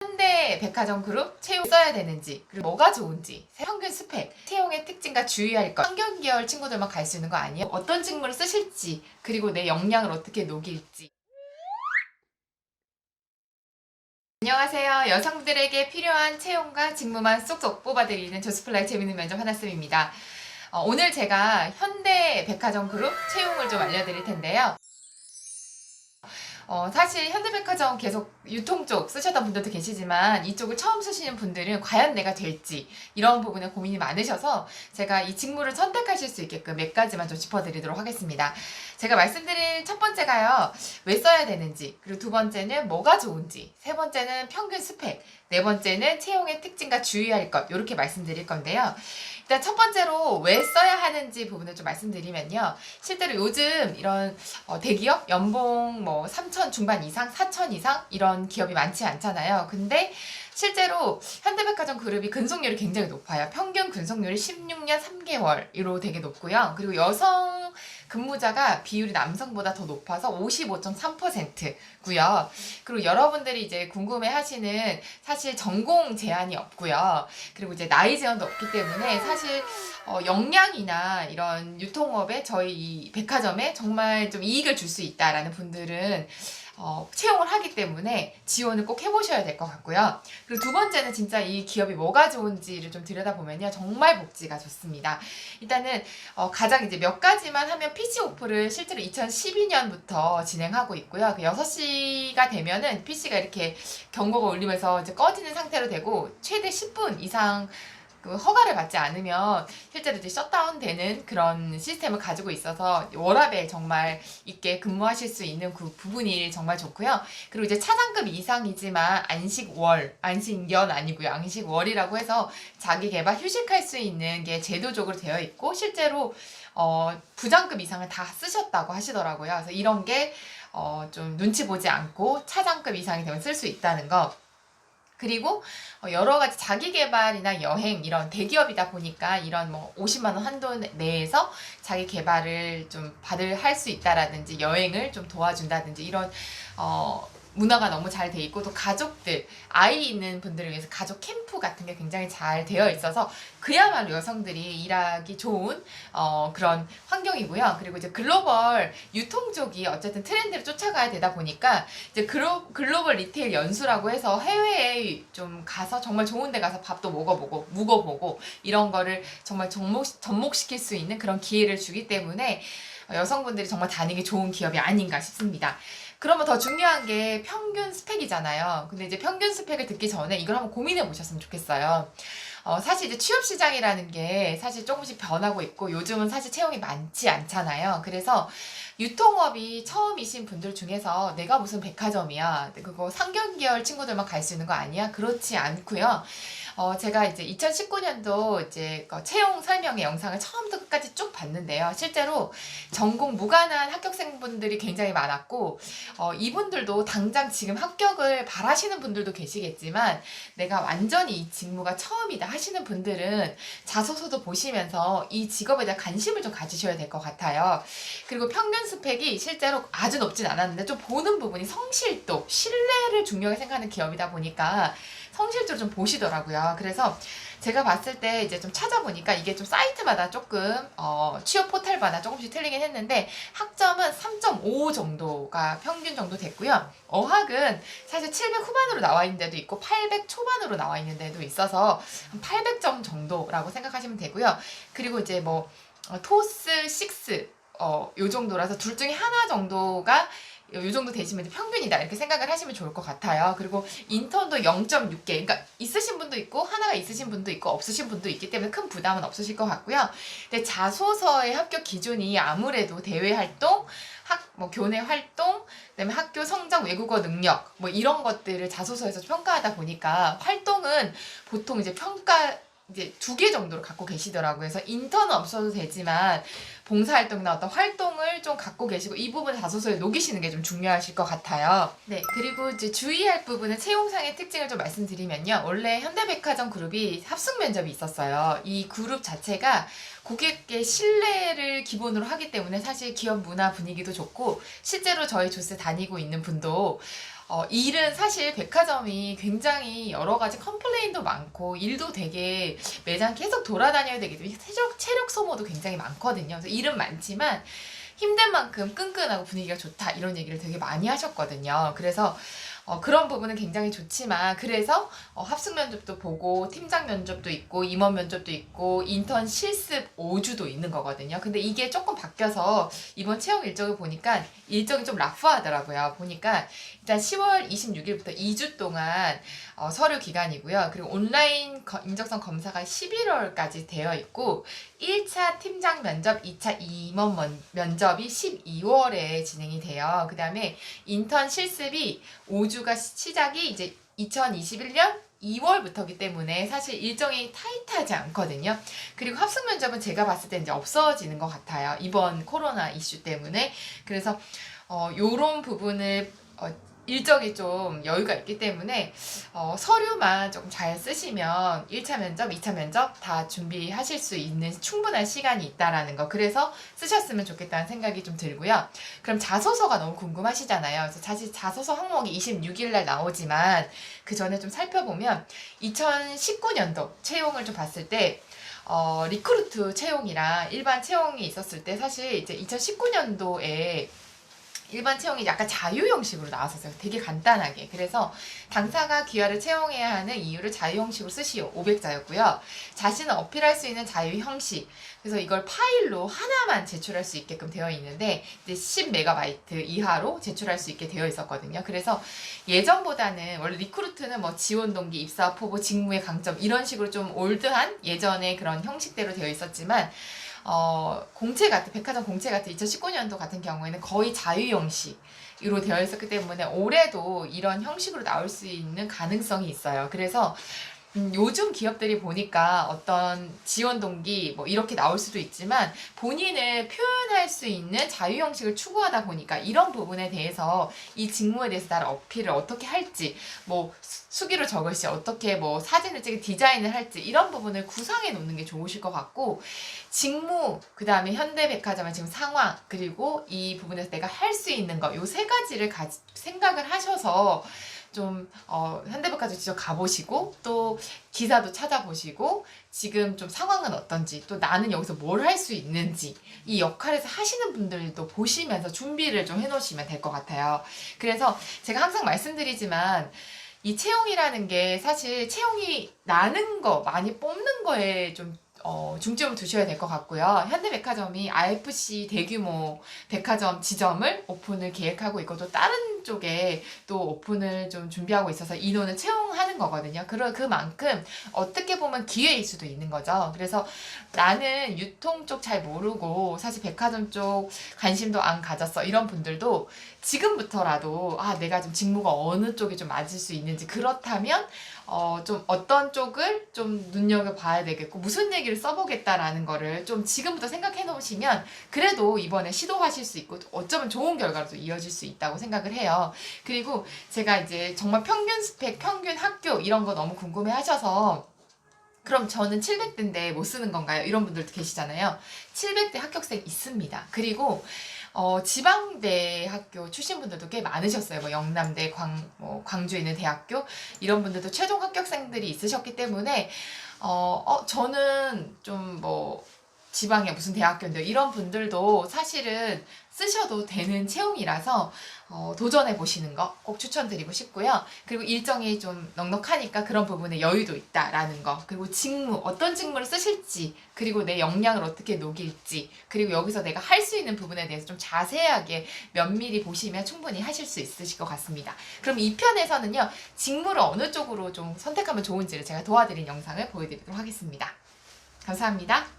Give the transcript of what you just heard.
현대 백화점 그룹 채용 써야 되는지, 그리고 뭐가 좋은지, 평균 스펙, 채용의 특징과 주의할 것, 환경 계열 친구들만 갈 수 있는 거 아니에요? 어떤 직무를 쓰실지, 그리고 내 역량을 어떻게 녹일지. 안녕하세요. 여성들에게 필요한 채용과 직무만 쏙쏙 뽑아드리는 조스플라이 재밌는 면접 하나쌤입니다. 오늘 제가 현대 백화점 그룹 채용을 좀 알려드릴 텐데요. 사실 현대백화점 계속 유통 쪽 쓰셨던 분들도 계시지만 이쪽을 처음 쓰시는 분들은 과연 내가 될지 이런 부분에 고민이 많으셔서 제가 이 직무를 선택하실 수 있게끔 몇 가지만 좀 짚어드리도록 하겠습니다. 제가 말씀드릴 첫 번째가요. 왜 써야 되는지, 그리고 두 번째는 뭐가 좋은지, 세 번째는 평균 스펙, 네 번째는 채용의 특징과 주의할 것, 이렇게 말씀드릴 건데요. 일단 첫 번째로 왜 써야 하는지 부분을 좀 말씀드리면요. 실제로 요즘 이런 대기업 연봉 뭐 3천 중반 이상, 4천 이상 이런 기업이 많지 않잖아요. 근데 실제로 현대백화점 그룹이 근속률이 굉장히 높아요. 평균 근속률이 16년 3개월로 되게 높고요. 그리고 여성 근무자가 비율이 남성보다 더 높아서 55.3%고요. 그리고 여러분들이 이제 궁금해 하시는 사실 전공 제한이 없고요. 그리고 이제 나이 제한도 없기 때문에 사실 역량이나 이런 유통업에 저희 이 백화점에 정말 좀 이익을 줄 수 있다라는 분들은 채용을 하기 때문에 지원을 꼭 해보셔야 될 것 같고요. 그리고 두 번째는 진짜 이 기업이 뭐가 좋은지를 좀 들여다보면요. 정말 복지가 좋습니다. 일단은 가장 이제 몇 가지만 하면 PC 오프를 실제로 2012년부터 진행하고 있고요. 그 6시가 되면은 PC가 이렇게 경고가 울리면서 이제 꺼지는 상태로 되고 최대 10분 이상 그 허가를 받지 않으면 실제로 이제 셧다운 되는 그런 시스템을 가지고 있어서 워라밸 정말 있게 근무하실 수 있는 그 부분이 정말 좋고요. 그리고 이제 차상급 이상이지만 안식연 아니고요. 안식월이라고 해서 자기 개발 휴식할 수 있는 게 제도적으로 되어 있고 실제로 부장급 이상을 다 쓰셨다고 하시더라고요. 그래서 이런 게 좀 눈치 보지 않고 차장급 이상이 되면 쓸 수 있다는 거. 그리고 여러 가지 자기 개발이나 여행 이런 대기업이다 보니까 이런 뭐 50만 원 한도 내에서 자기 개발을 좀 할 수 있다라든지 여행을 좀 도와준다든지 이런 문화가 너무 잘 돼 있고 또 가족들 아이 있는 분들을 위해서 가족 캠프 같은 게 굉장히 잘 되어 있어서 그야말로 여성들이 일하기 좋은 그런 환경이고요. 그리고 이제 글로벌 유통 쪽이 어쨌든 트렌드를 쫓아가야 되다 보니까 이제 글로벌 리테일 연수라고 해서 해외에 좀 가서 정말 좋은 데 가서 밥도 먹어보고 묵어보고 이런 거를 정말 접목시킬 수 있는 그런 기회를 주기 때문에 여성분들이 정말 다니기 좋은 기업이 아닌가 싶습니다. 그러면 더 중요한 게 평균 스펙이잖아요. 근데 이제 평균 스펙을 듣기 전에 이걸 한번 고민해 보셨으면 좋겠어요. 사실 이제 취업 시장이라는 게 사실 조금씩 변하고 있고 요즘은 사실 채용이 많지 않잖아요. 그래서 유통업이 처음이신 분들 중에서 내가 무슨 백화점이야, 그거 상경 계열 친구들만 갈 수 있는 거 아니야? 그렇지 않고요. 제가 이제 2019년도 이제 채용 설명의 영상을 처음부터 끝까지 쭉 봤는데요. 실제로 전공 무관한 합격생분들이 굉장히 많았고, 이분들도 당장 지금 합격을 바라시는 분들도 계시겠지만, 내가 완전히 이 직무가 처음이다 하시는 분들은 자소서도 보시면서 이 직업에 대한 관심을 좀 가지셔야 될 것 같아요. 그리고 평균 스펙이 실제로 아주 높진 않았는데, 좀 보는 부분이 성실도, 신뢰를 중요하게 생각하는 기업이다 보니까, 성실도를 좀 보시더라고요. 그래서 제가 봤을 때 이제 좀 찾아보니까 이게 좀 사이트마다 조금 취업 포털마다 조금씩 틀리긴 했는데 학점은 3.5 정도가 평균 정도 됐고요. 어학은 사실 700 후반으로 나와 있는 데도 있고 800 초반으로 나와 있는 데도 있어서 한 800점 정도라고 생각하시면 되고요. 그리고 이제 뭐 토스 6 요 정도라서 둘 중에 하나 정도가 요 정도 되시면 이제 평균이다 이렇게 생각을 하시면 좋을 것 같아요. 그리고 인턴도 0.6개 그러니까 있으신 분도 있고 하나가 있으신 분도 있고 없으신 분도 있기 때문에 큰 부담은 없으실 것 같고요. 근데 자소서의 합격 기준이 아무래도 대외 활동, 뭐 교내 활동, 그다음에 학교 성적, 외국어 능력 뭐 이런 것들을 자소서에서 평가하다 보니까 활동은 보통 이제 이제 2개 정도로 갖고 계시더라고요. 그래서 인턴은 없어도 되지만 봉사활동이나 어떤 활동을 좀 갖고 계시고 이 부분 자소서에 녹이시는 게 좀 중요하실 것 같아요. 네, 그리고 이제 주의할 부분은 채용상의 특징을 좀 말씀드리면요. 원래 현대백화점 그룹이 합숙 면접이 있었어요. 이 그룹 자체가 고객의 신뢰를 기본으로 하기 때문에 사실 기업 문화 분위기도 좋고 실제로 저희 조스 다니고 있는 분도 일은 사실 백화점이 굉장히 여러 가지 컴플레인도 많고 일도 되게 매장 계속 돌아다녀야 되기 때문에 체력 소모도 굉장히 많거든요. 그래서 일은 많지만 힘든 만큼 끈끈하고 분위기가 좋다 이런 얘기를 되게 많이 하셨거든요. 그래서 그런 부분은 굉장히 좋지만 그래서 합숙 면접도 보고 팀장 면접도 있고 임원 면접도 있고 인턴 실습 5주도 있는 거거든요. 근데 이게 조금 바뀌어서 이번 채용 일정을 보니까 일정이 좀 라프하더라고요. 보니까 일단 10월 26일부터 2주 동안 서류 기간이고요. 그리고 온라인 인적성 검사가 11월까지 되어 있고 1차 팀장 면접, 2차 임원 면접이 12월에 진행이 돼요. 그 다음에 인턴 실습이 5주가 시작이 이제 2021년 2월부터기 때문에 사실 일정이 타이트하지 않거든요. 그리고 합숙 면접은 제가 봤을 때 이제 없어지는 것 같아요. 이번 코로나 이슈 때문에. 그래서 요런 부분을 일정이 좀 여유가 있기 때문에 서류만 조금 잘 쓰시면 1차 면접, 2차 면접 다 준비하실 수 있는 충분한 시간이 있다라는 거. 그래서 쓰셨으면 좋겠다는 생각이 좀 들고요. 그럼 자소서가 너무 궁금하시잖아요. 그래서 사실 자소서 항목이 26일 날 나오지만 그 전에 좀 살펴보면 2019년도 채용을 좀 봤을 때 리크루트 채용이랑 일반 채용이 있었을 때 사실 이제 2019년도에 일반 채용이 약간 자유 형식으로 나왔었어요. 되게 간단하게. 그래서 당사가 귀하를 채용해야 하는 이유를 자유 형식으로 쓰시오. 500자였고요. 자신을 어필할 수 있는 자유 형식. 그래서 이걸 파일로 하나만 제출할 수 있게끔 되어 있는데 이제 10MB 이하로 제출할 수 있게 되어 있었거든요. 그래서 예전보다는 원래 리크루트는 뭐 지원 동기, 입사 포부, 직무의 강점 이런 식으로 좀 올드한 예전의 그런 형식대로 되어 있었지만 공채 같은, 백화점 공채 같은 2019년도 같은 경우에는 거의 자유 형식으로 되어 있었기 때문에 올해도 이런 형식으로 나올 수 있는 가능성이 있어요. 그래서 요즘 기업들이 보니까 어떤 지원 동기 뭐 이렇게 나올 수도 있지만 본인을 표현할 수 있는 자유 형식을 추구하다 보니까 이런 부분에 대해서 이 직무에 대해서 나를 어필을 어떻게 할지 뭐 수기로 적을지 어떻게 뭐 사진을 찍어 디자인을 할지 이런 부분을 구상해 놓는 게 좋으실 것 같고 직무 그 다음에 현대백화점의 지금 상황 그리고 이 부분에서 내가 할 수 있는 거 요 세 가지를 생각을 하셔서 좀 현대백화점 직접 가보시고 또 기사도 찾아보시고 지금 좀 상황은 어떤지 또 나는 여기서 뭘 할 수 있는지 이 역할에서 하시는 분들도 보시면서 준비를 좀 해놓으시면 될 것 같아요. 그래서 제가 항상 말씀드리지만 이 채용이라는 게 사실 채용이 나는 거 많이 뽑는 거에 좀 중점을 두셔야 될 것 같고요. 현대백화점이 RFC 대규모 백화점 지점을 오픈을 계획하고 있고 또 다른 쪽에 또 오픈을 좀 준비하고 있어서 인원을 채용하는 거거든요. 그만큼 어떻게 보면 기회일 수도 있는 거죠. 그래서 나는 유통 쪽 잘 모르고 사실 백화점 쪽 관심도 안 가졌어 이런 분들도 지금부터라도 내가 좀 직무가 어느 쪽에 좀 맞을 수 있는지 그렇다면 좀 어떤 쪽을 좀 눈여겨봐야 되겠고 무슨 얘기를 써보겠다라는 거를 좀 지금부터 생각해 놓으시면 그래도 이번에 시도하실 수 있고 어쩌면 좋은 결과로 이어질 수 있다고 생각을 해요. 그리고 제가 이제 정말 평균 스펙, 평균 학교 이런 거 너무 궁금해 하셔서 그럼 저는 700대인데 못 쓰는 건가요? 이런 분들도 계시잖아요. 700대 합격생 있습니다. 그리고 지방대 학교 출신 분들도 꽤 많으셨어요. 뭐 영남대, 광주에 있는 대학교 이런 분들도 최종 합격생들이 있으셨기 때문에 저는 좀 지방에 무슨 대학교인데 이런 분들도 사실은 쓰셔도 되는 채용이라서 도전해 보시는 거 꼭 추천드리고 싶고요. 그리고 일정이 좀 넉넉하니까 그런 부분에 여유도 있다라는 거 그리고 직무 어떤 직무를 쓰실지 그리고 내 역량을 어떻게 녹일지 그리고 여기서 내가 할 수 있는 부분에 대해서 좀 자세하게 면밀히 보시면 충분히 하실 수 있으실 것 같습니다. 그럼 이 편에서는요 직무를 어느 쪽으로 좀 선택하면 좋은지를 제가 도와드린 영상을 보여드리도록 하겠습니다. 감사합니다.